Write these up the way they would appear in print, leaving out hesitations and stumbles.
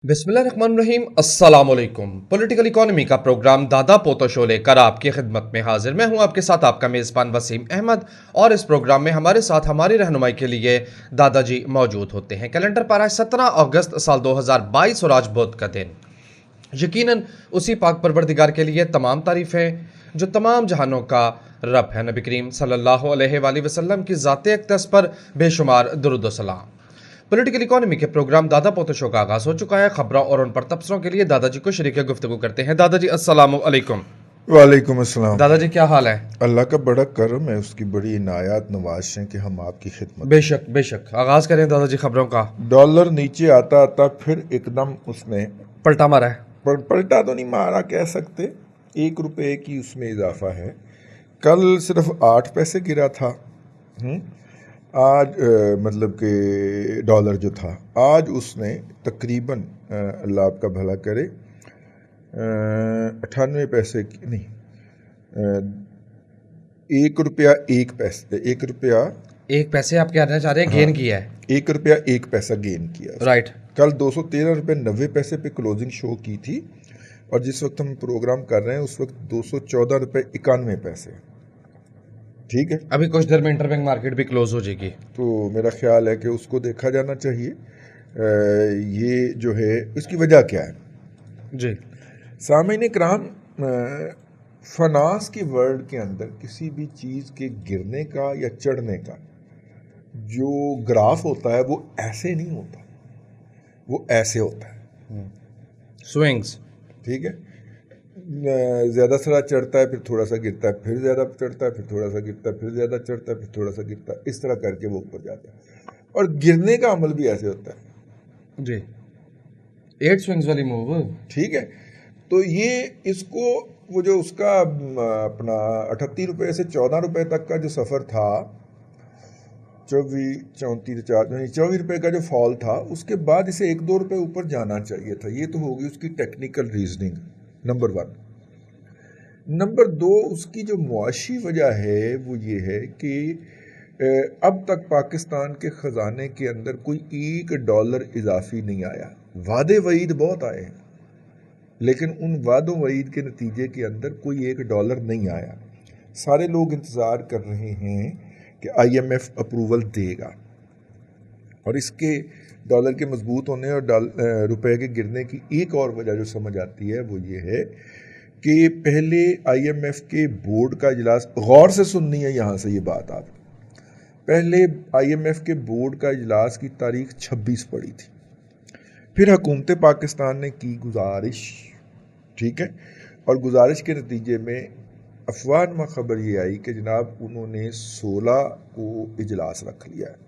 बिस्मिल्लाहिर्रहमानिर्रहीम अस्सलाम वालेकुम। पॉलिटिकल इकोनॉमी का प्रोग्राम दादा पोतो शो लेकर आपकी खिदमत में हाजिर। मैं हूं आपके साथ आपका मेज़बान वसीम अहमद और इस प्रोग्राम में हमारे साथ हमारी रहनुमाई के लिए दादाजी मौजूद होते हैं। कैलेंडर पर आज 17 अगस्त साल 2022 और आज बुध का दिन। यकीनन उसी पाक परवरदिगार के लिए तमाम तारीफ़ें जो तमाम जहानों का रब है। नबी करीम सल्लल्लाहु अलैहि वसल्लम की ज़ात अक़दस पर बेशुमार दुरूद व सलाम। पॉलिटिकल इकोनॉमी के प्रोग्राम दादा पोतो शो का आगाज़ हो चुका है। खबरों और उन पर तबसरों के लिए दादाजी को शरीक गुफ्तगू करते हैं। दादाजी अस्सलाम वालेकुम। वालेकुम अस्सलाम। दादाजी क्या हाल है? अल्लाह का बड़ा करम है, उसकी बड़ी इनायत नवाज़ें कि हम आपकी खिदमत। बेशक बेशक, आगाज़ करें दादाजी खबरों का। डॉलर नीचे आता आता फिर एकदम उसने पलटा मारा है। पलटा तो नहीं मारा कह सकते, 1 रुपये की उसमें इजाफा है। कल सिर्फ 8 पैसे गिरा था। आज मतलब कि डॉलर जो था आज उसने तकरीबन अल्लाह आपका भला करे 98 पैसे की नहीं, 1 रुपया 1 पैसे, 1 रुपया 1 पैसे आप कहना चाह रहे हैं गेन किया है? 1 रुपया 1 पैसा गेन किया। राइट। कल 213 रुपये 90 पैसे पे क्लोजिंग शो की थी और जिस वक्त हम प्रोग्राम कर रहे हैं उस वक्त 214 रुपये 91 पैसे। ठीक है, अभी कुछ देर में इंटरबैंक मार्केट भी क्लोज हो जाएगी, तो मेरा ख्याल है कि उसको देखा जाना चाहिए। ये जो है उसकी वजह क्या है जी। सामीन कराम, फाइनेंस की वर्ल्ड के अंदर किसी भी चीज़ के गिरने का या चढ़ने का जो ग्राफ होता है वो ऐसे नहीं होता, वो ऐसे होता है, स्विंग्स। ठीक है, ज़्यादा थोड़ा चढ़ता है फिर थोड़ा सा गिरता है, फिर ज़्यादा चढ़ता है फिर थोड़ा सा गिरता है, फिर ज़्यादा चढ़ता है फिर थोड़ा सा गिरता है, इस तरह करके वो ऊपर जाता है। और गिरने का अमल भी ऐसे होता है जी। 8 स्विंग्स वाली मूव। ठीक है, तो ये इसको वो जो उसका अपना 38 रुपये से 14 रुपये तक का जो सफ़र था, 24 रुपये का जो फॉल था, उसके बाद इसे 1-2 रुपये ऊपर जाना चाहिए था। ये तो होगी उसकी टेक्निकल रीजनिंग नंबर 1। नंबर 2 उसकी जो मुआशी वजह है वो ये है कि अब तक पाकिस्तान के ख़जाने के अंदर कोई $1 इजाफी नहीं आया। वादे वईद बहुत आए हैं लेकिन उन वादों वईद के नतीजे के अंदर कोई $1 नहीं आया। सारे लोग इंतज़ार कर रहे हैं कि IMF अप्रूवल देगा और इसके डॉलर के मजबूत होने और रुपए के गिरने की एक और वजह जो समझ आती है वो ये है कि पहले IMF के बोर्ड का इजलास, गौर से सुननी है यहाँ से ये बात आप, पहले IMF के बोर्ड का इजलास की तारीख 26 पड़ी थी, फिर हुकूमत पाकिस्तान ने की गुजारिश, ठीक है, और गुजारिश के नतीजे में अफवाह खबर ये आई कि जनाब उन्होंने 16 को इजलास रख लिया है।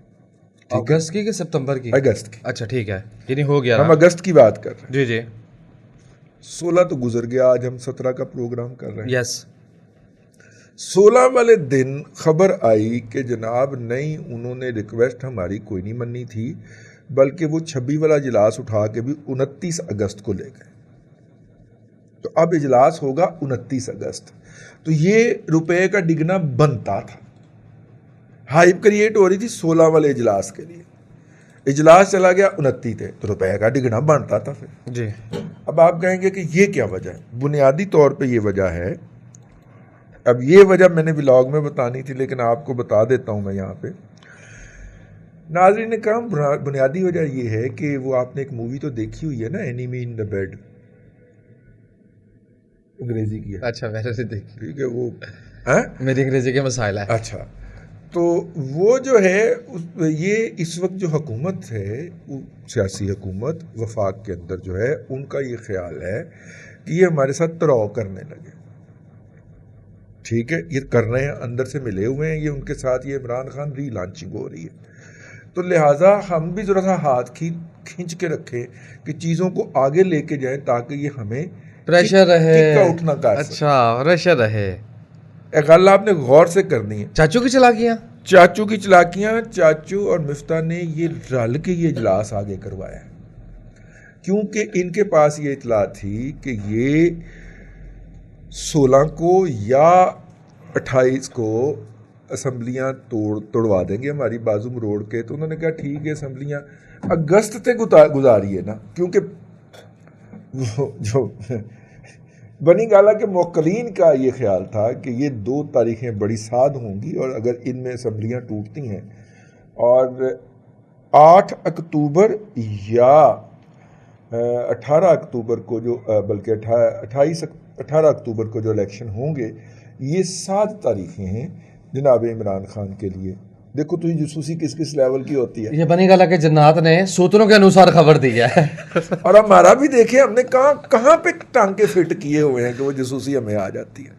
अगस्त की कि सितंबर की? अगस्त की। अच्छा ठीक है, यानी हो गया। हम अगस्त की बात कर रहे हैं। जी जी। 16 तो गुजर गया, आज हम 17 का प्रोग्राम कर रहे हैं। यस। 16 वाले दिन खबर आई कि जनाब नहीं, उन्होंने रिक्वेस्ट हमारी कोई नहीं मनी थी, बल्कि वो 26 वाला इजलास उठा के भी 29 अगस्त को ले गए। तो अब इजलास होगा 29 अगस्त। तो ये रुपए का डिगना बनता था, हाइप क्रिएट हो रही थी 16 वाले इजलास के लिए। इजलास चला गया 29 थे तो रुपए का डिगना बनता था फिर जी। अब आप कहेंगे कि ये क्या वजह है? बुनियादी तौर पे ये वजह है, अब ये वजह मैंने व्लॉग में बतानी थी लेकिन आपको बता देता हूं मैं यहाँ पे। नाज़रीन ने कहा बुनियादी वजह ये है कि वो आपने एक मूवी तो देखी हुई है ना, एनिमी इन द बेड, अंग्रेजी की है। अच्छा, वैसे से देखी। ठीक है, वो है मेरी अंग्रेजी के मसाइल है। अच्छा, तो वो जो है ये इस वक्त जो हुकूमत है, वो सियासी हुकूमत वफाक के अंदर जो है, उनका ये ख्याल है कि ये हमारे साथ तराव करने लगे। ठीक है, ये कर रहे हैं, अंदर से मिले हुए हैं ये उनके साथ, ये इमरान खान री लॉन्चिंग हो रही है, तो लिहाजा हम भी ज़रा सा हाथ खींच के रखें कि चीज़ों को आगे लेके जाएं ताकि ये हमें प्रेशर रहे, उठना का। अच्छा, प्रेशर रहे। गल आपने गौर से करनी है। चाचू की चलाकियाँ, चाचू की चलाकियाँ, चाचू और मिफ्ता ने ये रल के ये इजलास आगे करवाया क्योंकि इनके पास ये इतला थी कि ये 16 को या 28 को असम्बलियाँ तोड़वा देंगे हमारी बाजू मरोड़ के। तो उन्होंने कहा ठीक है, असम्बलियाँ अगस्त तक गुजारिए ना, क्योंकि वो जो बनी गाला के मौक्कलीन का ये ख्याल था कि ये 2 तारीखें बड़ी साद होंगी और अगर इनमें असम्बलियाँ टूटती हैं और 8 अक्टूबर या 18 अक्टूबर को जो बल्कि 18 अक्टूबर को जो इलेक्शन होंगे, ये 7 तारीखें हैं जनाब इमरान खान के लिए। देखो तो ये जासूसी किस किस लेवल की होती है। ये बनी गाला के जन्नात ने सूत्रों के अनुसार खबर दी है और हमारा भी देखे हमने कहाँ पे टांके फिट किए हुए हैं कि वो जासूसी हमें आ जाती है।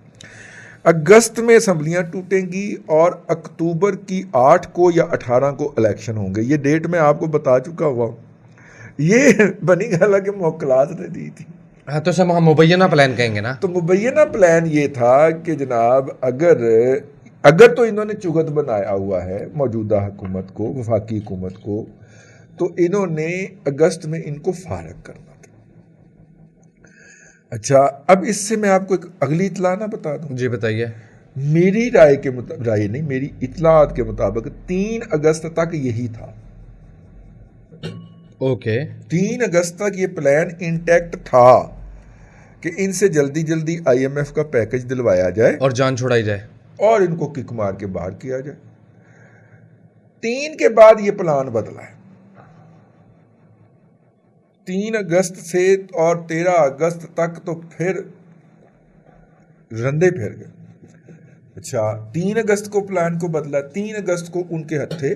अगस्त में असम्बलियाँ टूटेंगी और अक्टूबर की 8 को या 18 को इलेक्शन होंगे। ये डेट मैं आपको बता चुका हुआ, ये बनी गाला के मौक्कलात ने दी थी। हाँ, तो सब हम मुबैना प्लान कहेंगे ना। तो मुबैना प्लान ये था कि जनाब अगर तो इन्होंने चुगत बनाया हुआ है मौजूदा हुकूमत को, वफाकी हुकूमत को, तो इन्होंने अगस्त में इनको फारग करना था। अच्छा, अब इससे मैं आपको एक अगली इतला ना बता दूं। जी बताइए। मेरी राय नहीं, मेरी इतलात के मुताबिक 3 अगस्त तक यही था। ओके। 3 अगस्त तक ये प्लान इंटैक्ट था कि इनसे जल्दी जल्दी IMF का पैकेज दिलवाया जाए और जान छुड़ाई जाए और इनको किक मार के बाहर किया जाए। 3 के बाद ये प्लान बदला है। 3 अगस्त से और 13 अगस्त तक तो फिर रंदे फिर गए। अच्छा, 3 अगस्त को प्लान को बदला। 3 अगस्त को उनके हत्थे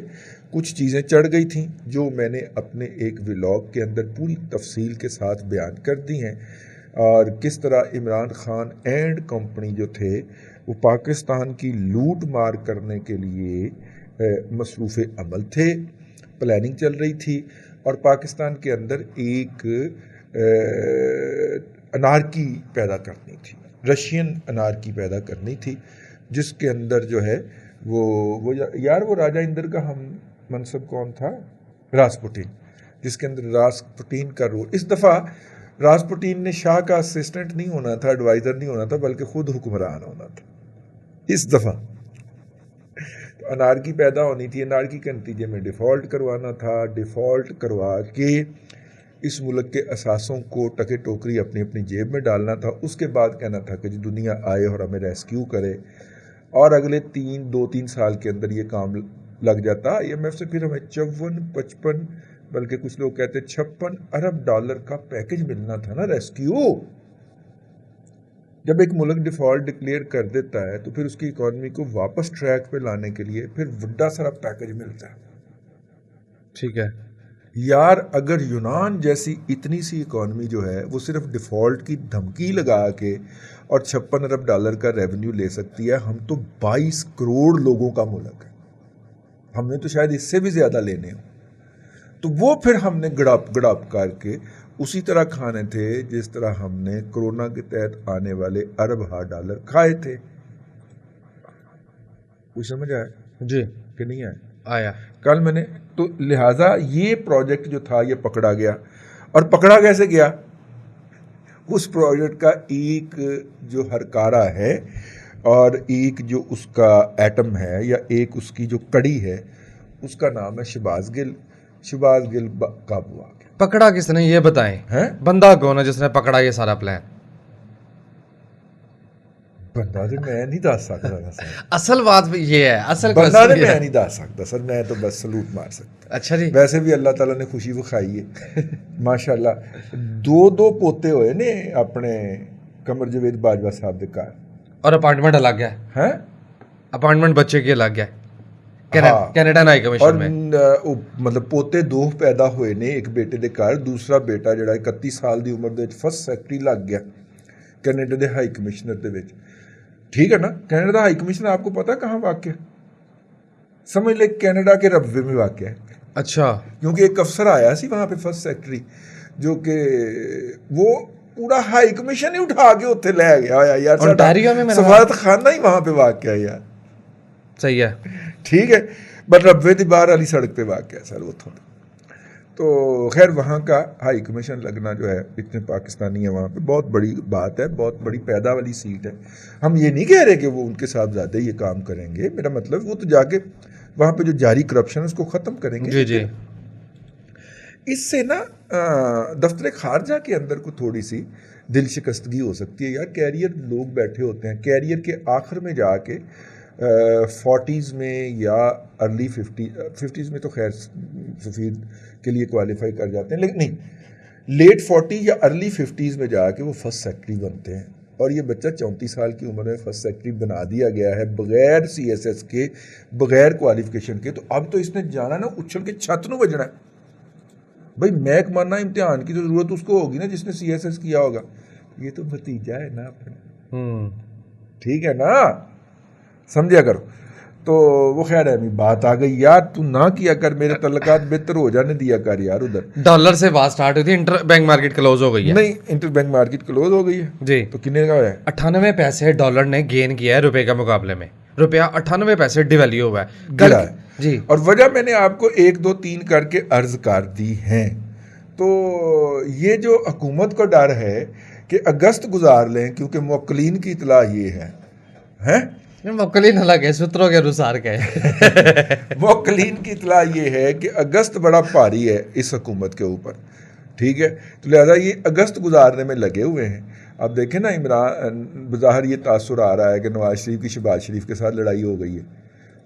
कुछ चीज़ें चढ़ गई थीं जो मैंने अपने एक व्लॉग के अंदर पूरी तफसील के साथ बयान कर दी हैं, और किस तरह इमरान खान एंड कंपनी जो थे वो पाकिस्तान की लूट मार करने के लिए मसरूफ़ अमल थे। प्लानिंग चल रही थी और पाकिस्तान के अंदर एक अनारकी पैदा करनी थी, रशियन अनारकी पैदा करनी थी, जिसके अंदर जो है वो राजा इंदर का हम मनसब कौन था, रासपुटीन, जिसके अंदर रासपुटीन का रोल। इस दफ़ा रासपुटीन ने शाह का असिस्टेंट नहीं होना था, एडवाइज़र नहीं होना था, बल्कि खुद हुक्मरान होना था इस दफ़ा। तो अनारकी पैदा होनी थी, अनारकी के नतीजे में डिफ़ॉल्ट करवाना था, डिफ़ॉल्ट करवा के इस मुल्क के असासों को टके टोकरी अपनी अपनी जेब में डालना था। उसके बाद कहना था कि जी दुनिया आए और हमें रेस्क्यू करे, और अगले 2-3 साल के अंदर ये काम लग जाता। IMF से फिर हमें 54-55 बल्कि कुछ लोग कहते 56 अरब डॉलर का पैकेज मिलना था ना, रेस्क्यू। जब एक मुल्क डिफ़ॉल्ट डिक्लेयर कर देता है तो फिर उसकी इकॉनमी को वापस ट्रैक पे लाने के लिए फिर बड़ा सारा पैकेज मिलता है। ठीक है यार, अगर यूनान जैसी इतनी सी इकॉनमी जो है वो सिर्फ डिफ़ॉल्ट की धमकी लगा के और 56 अरब डॉलर का रेवेन्यू ले सकती है, हम तो 22 करोड़ लोगों का मुल्क है, हमने तो शायद इससे भी ज़्यादा लेने हो। तो वो फिर हमने गड़प करके उसी तरह खाने थे जिस तरह हमने कोरोना के तहत आने वाले अरब डॉलर खाए थे। कुछ समझ आया जी कि नहीं आया? आया। कल मैंने तो लिहाजा ये प्रोजेक्ट जो था ये पकड़ा गया, और पकड़ा कैसे गया? उस प्रोजेक्ट का एक जो हरकारा है और एक जो उसका एटम है या एक उसकी जो कड़ी है, उसका नाम है शहबाज गिल। शहबाज गिल काबू आ गया। पकड़ा किसने ये बताएं? हैं? बंदा कौन है जिसने पकड़ा ये सारा प्लान? बंदा तो मैं नहीं दस सकता सर। असल बात भी ये है, असल बंदा क्वेश्चन ये मैं है। नहीं दस सकता सर, मैं तो बस सलूट मार सकता। अच्छा जी। वैसे भी अल्लाह ताला ने खुशी विखाई है माशाल्लाह। 2 पोते होए ने अपने कमर जवेद बाजवा साहब के घर, और अपार्टमेंट अलग गया हैं? अपार्टमेंट बच्चे की अलग गया हाँ। कैनेडा हाई कमीशन और में। मतलब पोते 2 पैदा होए ने, एक बेटे दे घर, दूसरा बेटा ਜਿਹੜਾ 31 साल ਦੀ ਉਮਰ ਦੇ ਵਿੱਚ फर्स्ट सैकटरी लग गया कनाडा ਦੇ हाई कमिश्नर ਦੇ ਵਿੱਚ। ठीक है ना? कनाडा का हाई कमिश्नर आपको पता कहाँ वाक़? समझ ले कनाडा के रबवे में वाक़ है। अच्छा। क्योंकि एक अफसर आया सी वहाँ पे फर्स्ट सैकटरी, जो कि वो पूरा हाई कमीशन ही उठा के उत्थे ले गया यार। ओंटारियो में सफारत खाना ही वहाँ पे वाक़ है यार। सही है। ठीक है, बट रबे दी बाहर वाली सड़क पे वाक़ है सर वो थोड़ा। तो खैर वहाँ का हाई कमीशन लगना जो है, इतने पाकिस्तानी है वहाँ पे, बहुत बड़ी बात है, बहुत बड़ी पैदा वाली सीट है। हम ये नहीं कह रहे कि वो उनके साहबजादे ये काम करेंगे, मेरा मतलब वो तो जाके वहाँ पे जो जारी करप्शन है उसको ख़त्म करेंगे। जी जी। इससे ना दफ्तर खारजा के अंदर को थोड़ी सी दिल शिकस्तगी हो सकती है। यार कैरियर लोग बैठे होते हैं, कैरियर के आखिर में जाके 40s में या अर्ली 50s में तो खैर सफ़ीर के लिए क्वालिफाई कर जाते हैं, लेकिन नहीं, लेट 40 या अर्ली 50s में जाके वो फर्स्ट सेक्रेटरी बनते हैं। और ये बच्चा 34 साल की उम्र में फर्स्ट सेक्रेटरी बना दिया गया है बगैर CSS के, बगैर क्वालिफिकेशन के। तो अब तो इसने जाना ना उछल के छत में बजना है। भाई मैक मानना इम्तिहान की तो ज़रूरत उसको होगी ना जिसने CSS किया होगा। ये तो भतीजा है ना अपना, ठीक है ना, समझिया करो। तो वो खैर है, बात आ गई यार, तू ना किया कर, मेरे तल्लकात बेहतर हो जाने दिया कर यार। उधर डॉलर से बात स्टार्ट हुई थी, इंटर बैंक मार्केट क्लोज हो गई है। नहीं, इंटर बैंक मार्केट क्लोज हो गई है जी। तो कितने का है? 98 पैसे डॉलर ने गेन किया है रुपए के मुकाबले में। रुपया 98 पैसे डिवैल्यू हुआ है गिरा है जी। और वजह मैंने आपको 1 2 3 करके अर्ज कर दी है। तो ये जो हुकूमत को डर है कि अगस्त गुजार लें, क्योंकि मुवक्किलीन की इतला ये है मुवक्किलीन अलग है, सूत्रों के अनुसार कहे मुवक्किलीन की इतला ये है कि अगस्त बड़ा भारी है इस हुकूमत के ऊपर, ठीक है। तो लिहाजा ये अगस्त गुजारने में लगे हुए हैं। अब देखें ना, इमरान बज़ाहिर ये तासुर आ रहा है कि नवाज शरीफ की शहबाज शरीफ के साथ लड़ाई हो गई है,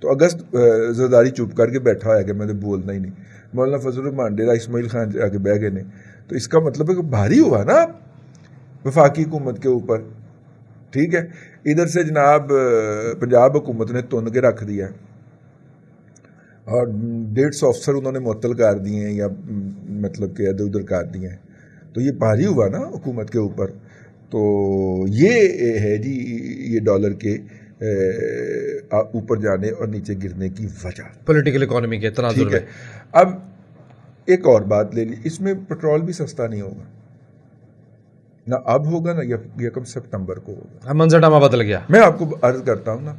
तो अगस्त ज़रदारी चुप करके बैठा है कि मैंने बोलना ही नहीं। मौलाना फजल रहमान डेरा इस्माइल खान आके बह गए ने, तो इसका मतलब है कि भारी हुआ ना वफाकी हुकूमत के ऊपर, ठीक है। इधर से जनाब पंजाब हुकूमत ने तुन के रख दिया और 150 अफसर उन्होंने मुअत्तल कर दिए हैं या मतलब कि इधर उधर कर दिए हैं। तो ये भारी हुआ ना हुकूमत के ऊपर। तो ये है जी ये डॉलर के ऊपर जाने और नीचे गिरने की वजह, पॉलिटिकल इकोनॉमी के तनाजुर में। अब एक और बात ले ली, इसमें पेट्रोल भी सस्ता नहीं होगा ना, अब होगा ना या कब सितंबर को होगा। मंजरनामा बदल गया। मैं आपको अर्ज करता हूँ ना,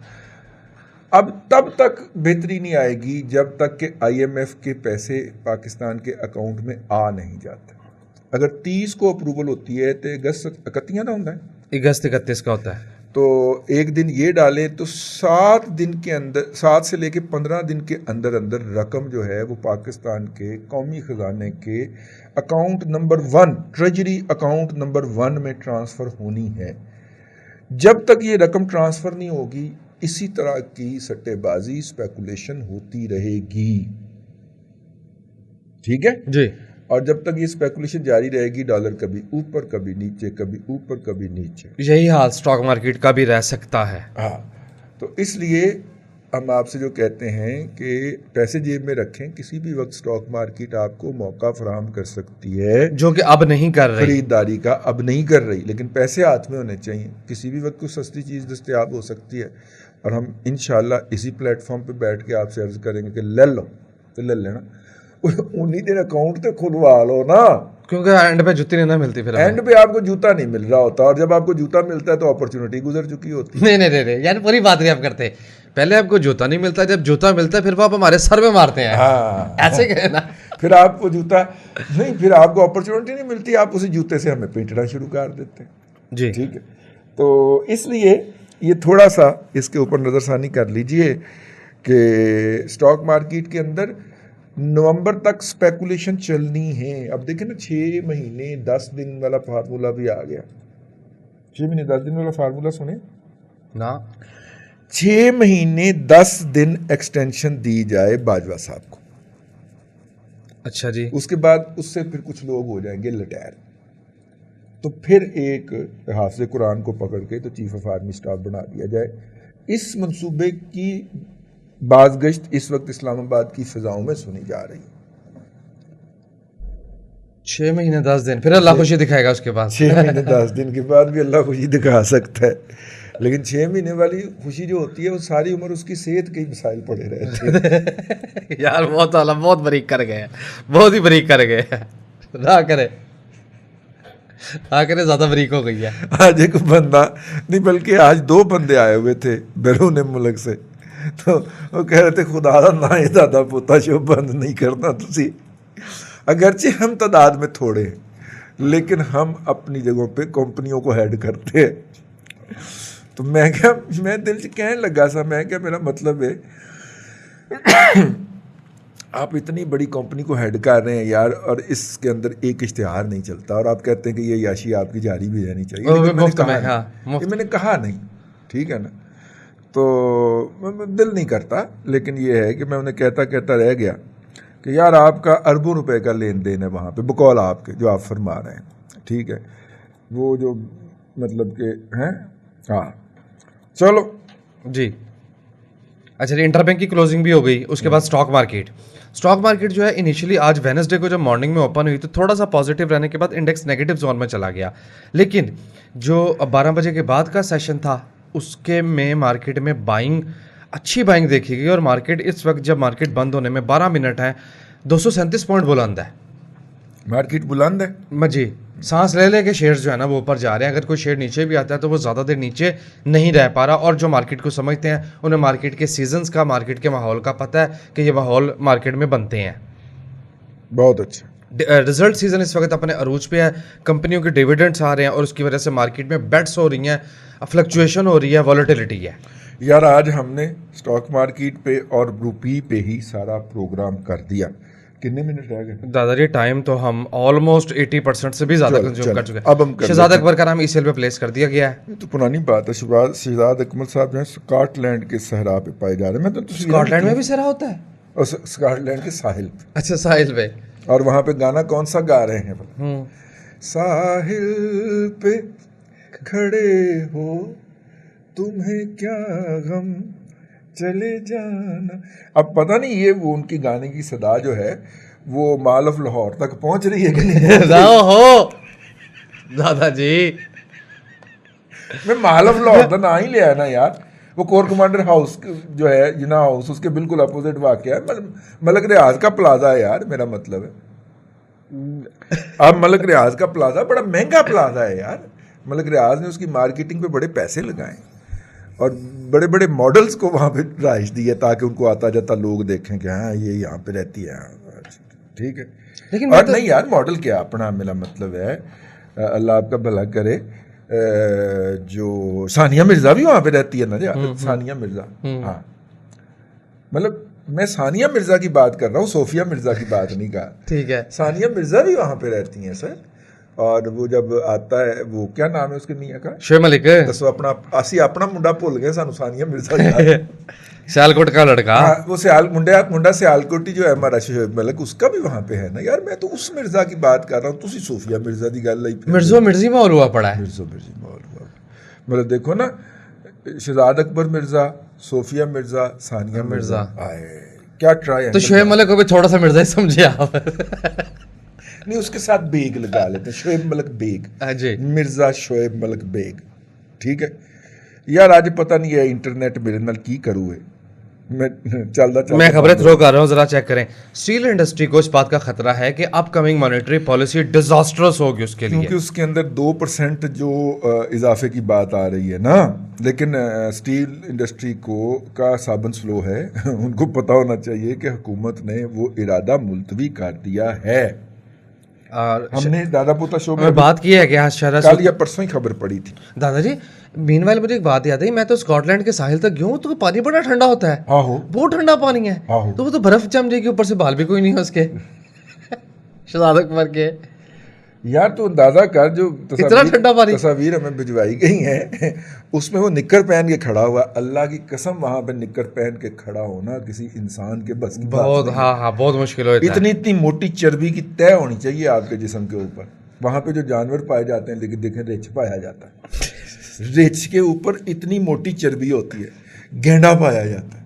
अब तब तक बेहतरी नहीं आएगी जब तक कि IMF के पैसे पाकिस्तान के अकाउंट में आ नहीं जाते। अगर 30 को अप्रूवल होती है तो अगस्त 31 ना होता है, अगस्त 31 का होता है। तो एक दिन ये डालें तो 7 दिन के अंदर, 7 से लेके 15 दिन के अंदर अंदर रकम जो है वो पाकिस्तान के कौमी ख़जाने के account number 1, treasury account number 1 में ट्रांसफ़र होनी है। जब तक ये रकम ट्रांसफ़र नहीं होगी इसी तरह की सट्टेबाजी, स्पेकुलेशन होती रहेगी, ठीक है जी। और जब तक ये स्पेकुलेशन जारी रहेगी, डॉलर कभी ऊपर कभी नीचे, कभी ऊपर कभी नीचे, यही हाल स्टॉक मार्केट का भी रह सकता है। हाँ, तो इसलिए हम आपसे जो कहते हैं कि पैसे जेब में रखें, किसी भी वक्त स्टॉक मार्केट आपको मौका फराहम कर सकती है, जो कि अब नहीं कर रही, खरीदारी का अब नहीं कर रही, लेकिन पैसे हाथ में होने चाहिए। किसी भी वक्त कोई सस्ती चीज़ दस्तयाब हो सकती है और हम इंशाल्लाह इसी प्लेटफॉर्म पे बैठ के आपसे अर्ज करेंगे कि ले लो तो ले लेना, उन्हीं दिन अकाउंट तो खुलवा लो ना, क्योंकि एंड पे जूती नहीं ना मिलती, फिर एंड पे आपको जूता नहीं मिल रहा होता, और जब आपको जूता मिलता है तो अपॉर्चुनिटी गुजर चुकी होती है। नहीं यार, पूरी बात नहीं आप करते। पहले आपको जूता नहीं मिलता, जब जूता मिलता है फिर वो आप हमारे सर में मारते हैं। हाँ, ऐसे कहे ना, फिर आपको जूता नहीं, फिर आपको अपॉर्चुनिटी नहीं मिलती, आप उसी जूते से हमें पीटना शुरू कर देते हैं जी, ठीक है। तो इसलिए ये थोड़ा सा इसके ऊपर नज़रसानी कर लीजिए कि स्टॉक मार्केट के अंदर नवंबर तक स्पेकुलेशन चलनी है। अब देखें ना, 6 महीने 10 दिन वाला फार्मूला भी आ गया। 6 महीने 10 दिन वाला फार्मूला सुने ना, 6 महीने 10 दिन एक्सटेंशन दी जाए बाजवा साहब को, अच्छा जी, उसके बाद उससे फिर कुछ लोग हो जाएंगे लटैर, तो फिर एक हाफिज़ कुरान को पकड़ के तो चीफ ऑफ आर्मी स्टाफ बना दिया जाए। इस मंसूबे की बाज़गश्त इस वक्त इस्लामाबाद की फिजाओं में सुनी जा रही है। 6 महीने 10 दिन, फिर अल्लाह खुशी दिखाएगा उसके बाद। 6 महीने 10 दिन के बाद भी अल्लाह खुशी दिखा सकता है, लेकिन 6 महीने वाली खुशी जो होती है वो सारी उम्र उसकी सेहत के ही मसाइल पड़े रहते हैं। यार बहुत बरीक कर गए, बहुत ही बरीक कर गए ना करे ज़्यादा बरीक हो गई है। आज एक बंदा नहीं बल्कि आज 2 बंदे आए हुए थे बैरून मुल्क से, तो वो कह रहे थे खुदा दा ना ही दादा पोता शो बंद नहीं करना तुसी, अगरचे हम तादाद में थोड़े हैं लेकिन हम अपनी जगहों पे कंपनियों को हेड करते हैं। तो मैं क्या, मैं दिल से कहने लगा सा, मैं क्या, मेरा मतलब है आप इतनी बड़ी कंपनी को हेड कर रहे हैं यार, और इसके अंदर एक इश्तिहार नहीं चलता, और आप कहते हैं कि ये याशी आपकी जारी भी रहनी चाहिए। वो भी लेकिन मैंने मुफ्त कहा में, नहीं। हाँ, ये मैंने कहा नहीं, ठीक है ना। तो दिल नहीं करता, लेकिन ये है कि मैं उन्हें कहता कहता रह गया कि यार आपका अरबों रुपए का लेन देन है वहाँ पे, बकौल आपके जो आप फरमा रहे हैं, ठीक है। वो जो मतलब कि हैं, हाँ चलो जी। अच्छा, इंटरबैंक की क्लोजिंग भी हो गई, उसके बाद स्टॉक मार्केट जो है इनिशियली आज वेडनेसडे को जब मॉर्निंग में ओपन हुई तो थोड़ा सा पॉजिटिव रहने के बाद इंडेक्स नेगेटिव जोन में चला गया, लेकिन जो 12 बजे के बाद का सेशन था उसके में मार्केट में अच्छी बाइंग देखी गई, और मार्केट इस वक्त जब मार्केट बंद होने में 12 मिनट है 237 पॉइंट बुलंद है, मार्केट बुलंद है जी। सांस ले ले के शेयर्स जो है ना वो ऊपर जा रहे हैं, अगर कोई शेयर नीचे भी आता है तो वो ज़्यादा देर नीचे नहीं रह पा रहा, और जो मार्केट को समझते हैं उन्हें मार्केट के सीजन्स का, मार्केट के माहौल का पता है कि ये माहौल मार्केट में बनते हैं। बहुत अच्छा। रिजल्ट सीजन इस वक्त अपने अरूज पे है, कंपनियों के डिविडेंड्स आ रहे हैं और उसकी वजह से मार्केट में बेट्स हो रही हैं, फ्लक्चुएशन हो रही है, वॉलेटिलिटी है। यार आज हमने स्टॉक मार्केट पे और रुपी पे ही सारा प्रोग्राम कर दिया। कितने मिनट रह गए दादाजी? टाइम तो हम ऑलमोस्ट 80% से भी ज्यादा कंज्यूम कर चुके हैं। अब हम शहजाद अकबर का नाम ईसीएल पे प्लेस कर दिया गया है। ये तो पुरानी बात है। शहजाद अकबर साहब जो है स्कॉटलैंड के सहरा पे पाए जा रहे हैं। मैं तो स्कॉटलैंड में भी सहरा होता है? और स्कॉटलैंड के साहिल पे। अच्छा, साहिल पे। और वहां पे गाना कौन सा गा रहे हैं? साहिल पे खड़े हो तुम्हें क्या गम चले जाना। अब पता नहीं ये वो उनकी गाने की सदा जो है वो माल ऑफ लाहौर तक पहुंच रही है कि नहीं हो दादाजी। मैं माल ऑफ लाहौर का ना ही लिया है ना यार। वो कोर कमांडर हाउस जो है जिना हाउस, उसके बिल्कुल अपोजिट वाक़या है मलक रियाज का प्लाजा है यार। मेरा मतलब है अब मलक रियाज का प्लाजा बड़ा महंगा प्लाजा है यार। मलक रियाज ने उसकी मार्केटिंग पे बड़े पैसे लगाए और बड़े बड़े मॉडल्स को वहाँ पे राइश दी है ताकि उनको आता जाता लोग देखें कि हाँ ये यहाँ पे रहती है, ठीक है। लेकिन और नहीं यार, मॉडल क्या अपना, मेरा मतलब है अल्लाह आपका भला करे, जो सानिया मिर्जा भी वहाँ पे रहती है ना, सानिया मिर्जा। हाँ, मतलब मैं सानिया मिर्जा की बात कर रहा हूँ, सोफिया मिर्जा की बात नहीं कहा। ठीक है, सानिया मिर्जा भी वहाँ पे रहती हैं सर। और वो जब आता है, वो क्या नाम है उसके मियाँ का? शोएब मलिक। दसो अपना असी अपना मुंडा भुल गए, सानू सानिया मिर्जा सियालकोट का लड़का। हाँ, वो मुंडा सियालकोटी जो है हमारा शोएब मलिक, उसका भी वहाँ पे है ना यार। मैं तो उस मिर्जा की बात कर रहा हूँ, तुसी सोफिया मिर्जा की गल लाई। मिर्जी माहौल हुआ पड़ा है। मिर्जी माहौल हुआ। मतलब देखो ना, शहजाद अकबर मिर्जा, सोफिया मिर्जा, सानिया मिर्जा, आए क्या ट्राई। तो शोएब मलिक को भी थोड़ा सा मिर्जा ही समझे आप। नहीं, उसके साथ बेग लगा लेते, शोएब मलिक बेग, मिर्जा शोएब मलिक बेग, ठीक है यार। आज पता नहीं है इंटरनेट मेरे नाल की करू है। मैं खबरें थ्रो कर रहा हूँ, जरा चेक करें। स्टील इंडस्ट्री को इस बात का खतरा है कि अपकमिंग मॉनेटरी पॉलिसी डिजास्टरस होगी उसके लिए, क्योंकि उसके अंदर 2% जो इजाफे की बात आ रही है ना। लेकिन स्टील इंडस्ट्री को का साबन स्लो है उनको पता होना चाहिए कि हुकूमत ने वो इरादा मुलतवी कर दिया है। हमने दादा पोता शो में बात की है कि कल या परसों ही खबर पड़ी थी दादाजी। मीनवाइल मुझे एक बात याद आई, मैं तो स्कॉटलैंड के साहिल तक गया हूँ तो पानी बड़ा ठंडा होता है। आहो, बहुत ठंडा पानी है। तो वो तो बर्फ जम जाएगी, ऊपर से बाल भी कोई नहीं है उसके। शहजाद अकबर के यार तो अंदाजा कर, जो इतना ठंडा पानी तस्वीर हमें भिजवाई गई है उसमें वो निक्कर पहन के खड़ा हुआ। अल्लाह की कसम, वहां पे निक्कर पहन के खड़ा होना किसी इंसान के बस की बहुत, हाँ, बहुत मुश्किल होता है। इतनी मोटी चर्बी की तय होनी चाहिए आपके जिस्म के ऊपर। वहां पे जो जानवर पाए जाते हैं, लेकिन देखें रिछ पाया जाता है, रिछ के ऊपर इतनी मोटी चर्बी होती है। गेंडा पाया जाता है,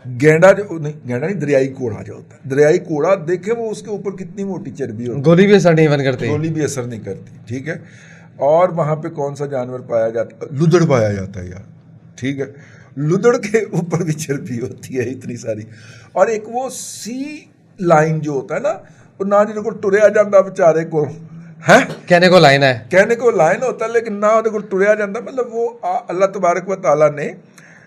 गेंडा नहीं, दरियाई कोड़ा जो होता है, दरियाई कोड़ा देखे वो उसके ऊपर कितनी मोटी चर्बी होती है। गोली भी असर नहीं करती, गोली भी असर नहीं करती, ठीक है। और वहां पे कौन सा जानवर पाया जाता है? लुदड़ पाया जाता है यार, ठीक है। लुदड़ के ऊपर भी चर्बी होती है इतनी सारी। और एक वो सी लाइन जो होता है ना, वो ना जिनको टुरिया जाता बेचारे को है, कहने को लाइन है, कहने को लाइन होता है, लेकिन ना उनको टुरिया जाता। मतलब वो अल्लाह तबारक व तआला ने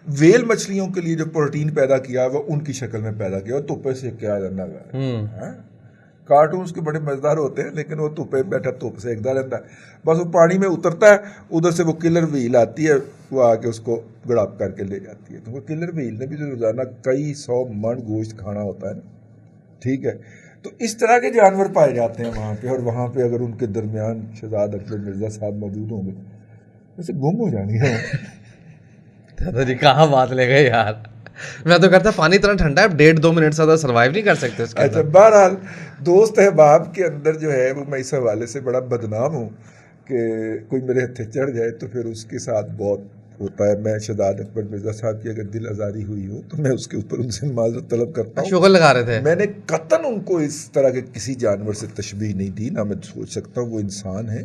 वेल मछलियों के लिए जो प्रोटीन पैदा किया वो उनकी शक्ल में पैदा किया, धुप्पे से क्या जाना है। कार्टून्स के बड़े मजेदार होते हैं, लेकिन वो धुप्पे बैठा धुप सेकता रहता है। बस वो पानी में उतरता है, उधर से वो किलर व्हील आती है, वो आके उसको गड़ाप करके ले जाती है। तो वो किलर व्हील ने भी जो रोजाना कई 100 मन गोश्त खाना होता है ना, ठीक है। तो इस तरह के जानवर पाए जाते हैं वहाँ पे, और वहाँ पे अगर उनके दरमियान शहजाद अकबर मिर्ज़ा साहब मौजूद होंगे, वैसे गुम हो जाएंगे हम। दादा जी कहाँ बात ले गए यार, मैं तो कहता पानी इतना ठंडा है, 1.5-2 मिनट से ज़्यादा सर्वाइव नहीं कर सकते उसके अच्छा, अंदर। बहरहाल दोस्त अहबाब के अंदर जो है वो मैं इस हवाले से बड़ा बदनाम हूँ कि कोई मेरे हथे चढ़ जाए तो फिर उसके साथ बहुत होता है। मैं शहजाद अकबर मिर्ज़ा साहब की अगर दिल आज़ारी हुई हो तो मैं उसके ऊपर उनसे माजरत तलब करता हूँ। शुगर लगा रहे थे। मैंने कतन उनको इस तरह के किसी जानवर से तशबीह नहीं दी, ना मैं सोच सकता हूँ वो इंसान है।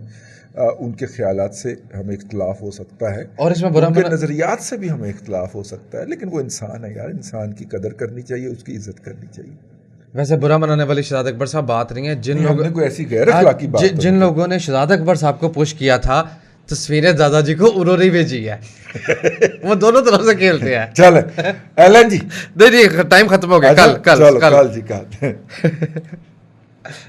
उनके ख्यालात से हमें इख्तलाफ हो सकता है, और इसमें बुरा उनके मना, नज़रियात से भी हमें इख्तलाफ हो सकता है, लेकिन वो इंसान है यार, इंसान की कदर करनी चाहिए, उसकी इज्जत करनी चाहिए। वैसे बुरा मनाने वाली शहजाद अकबर साहब बात नहीं है। जिन नहीं, लोग हमने कोई ऐसी गैर अखलाकी बात तो जिन नहीं लोगों ने शहजाद अकबर साहब को पुश किया था, तस्वीरें दादाजी को उन्होंने भेजी है। वो दोनों तरफ से खेलते हैं। चल एलन जी, नहीं टाइम खत्म हो गया। अच्छा, कल कल चलो कल कल जी कल।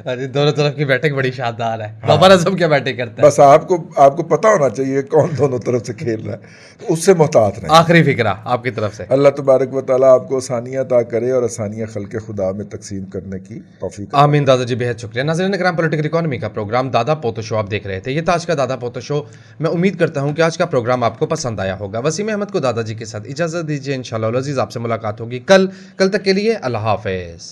अरे दोनों तरफ की बैटिंग बड़ी शानदार है। बाबर आजम क्या बैटिंग करता है। बस आपको पता होना चाहिए कौन दोनों तरफ से खेल रहा है, तो उससे मोहतात रहें। आखिरी फिक्रा आपकी तरफ से। अल्लाह तबारक व तआला आपको आसानियाँ अता करे और आसानियाँ खल्क़ खुदा में तकसीम करने की तौफीक। आमीन दादाजी, बेहद शुक्रिया। नाज़रीन इकराम, पॉलिटिकल इकोनॉमी का प्रोग्राम दादा पोतो शो आप देख रहे थे। ये था आज का दादा पोतो शो। मैं उम्मीद करता हूँ कि आज का प्रोग्राम आपको पसंद आया होगा। वसीम अहमद को दादाजी के साथ इजाज़त दीजिए। इंशाअल्लाह अज़ीज़ आपसे मुलाकात होगी कल तक के लिए अल्लाह हाफ़िज़।